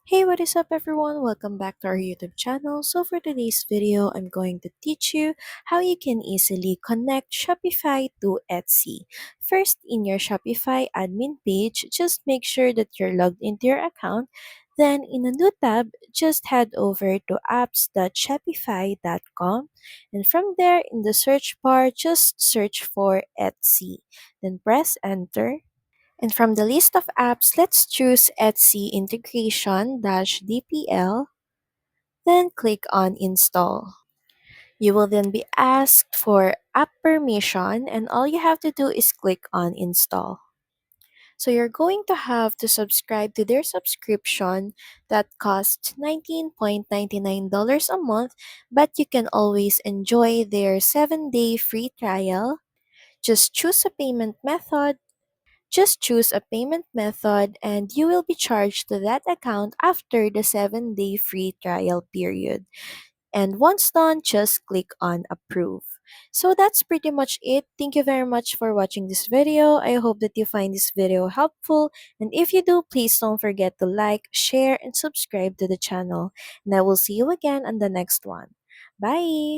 Hey, what is up everyone? Welcome back to our YouTube channel. So for today's video, I'm going to teach you how you can easily connect Shopify to Etsy. First, in your Shopify admin page, just make sure that you're logged into your account. Then in a new tab, just head over to apps.shopify.com, and from there in the search bar, just search for Etsy. Then press enter. And from the list of apps, let's choose Etsy Integration-DPL, then click on Install. You will then be asked for app permission, and all you have to do is click on Install. So you're going to have to subscribe to their subscription that costs $19.99 a month, but you can always enjoy their 7-day free trial. Just choose a payment method. Just choose a payment method and you will be charged to that account after the 7-day free trial period. And once done, just click on approve. So that's pretty much it. Thank you very much for watching this video. I hope that you find this video helpful. And if you do, please don't forget to like, share, and subscribe to the channel. And I will see you again on the next one. Bye!